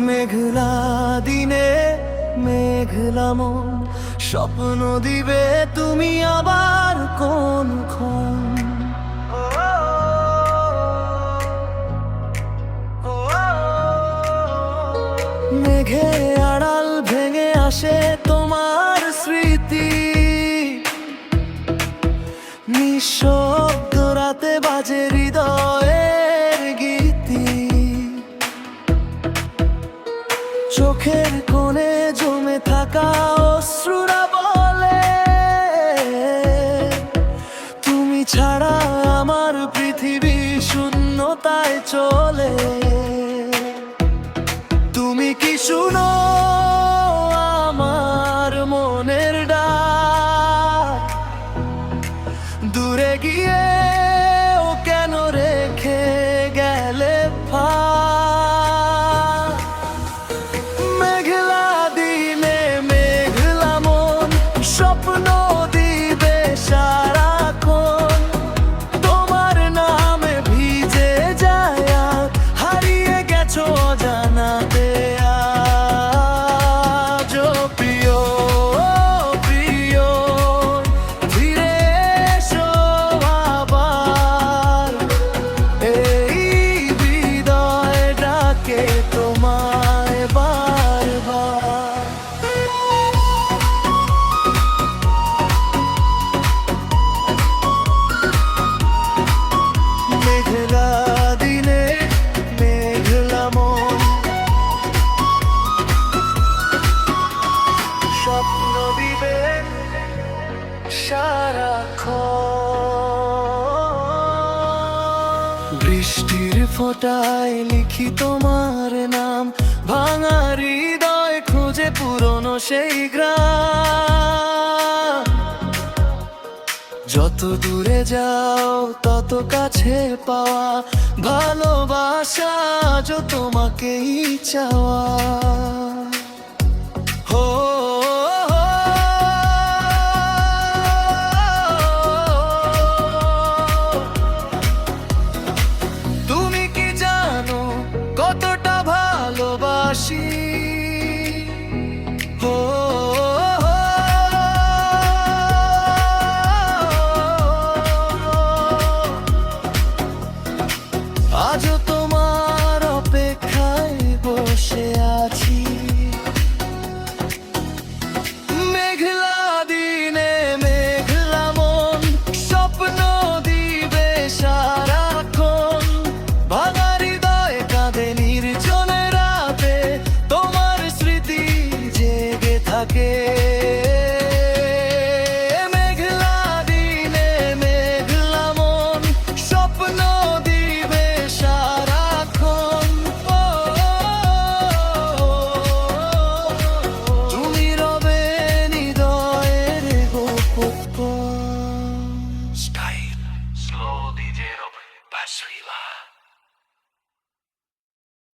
মেঘলা দিনে মেঘলা মন স্বপ্ন দিবে তুমি আবার কোনক্ষণ। মেঘে আড়াল ভেঙে আসে তোমার স্মৃতি, নিঃশব্দ রাতে বাজে হৃদয়ের গীতি। চোখের কোণে জমে থাকা অশ্রুরা বলে তুমি ছাড়া আমার পৃথিবী শূন্যতায় চলে। তুমি কি শুনো আমার মনের ডাক? দূরে গিয়ে ও কেন রেখে গেলে ফাঁক? মেঘলা দিনে মেঘলা মন স্বপ্ন দিবে সারাক্ষণ। তোমার নামে ভিজে যায় আর হারিয়ে গেছো অজানাতে। আজও প্রিয় প্রিয় ফিরে এসো আবার, এই হৃদয় ডাকে তোমায় বারবার। মেঘলা দিনে মেঘলা মন স্বপ্ন দিবে সারাক্ষণ। বৃষ্টির ফোঁটায় লিখি তোমার নাম, ভাঙা হৃদয় খুঁজে পুরনো সেই গ্রাম। যত দূরে যাও তত কাছে পাওয়া ভালোবাসা, আজও তোমাকেই চাওয়া।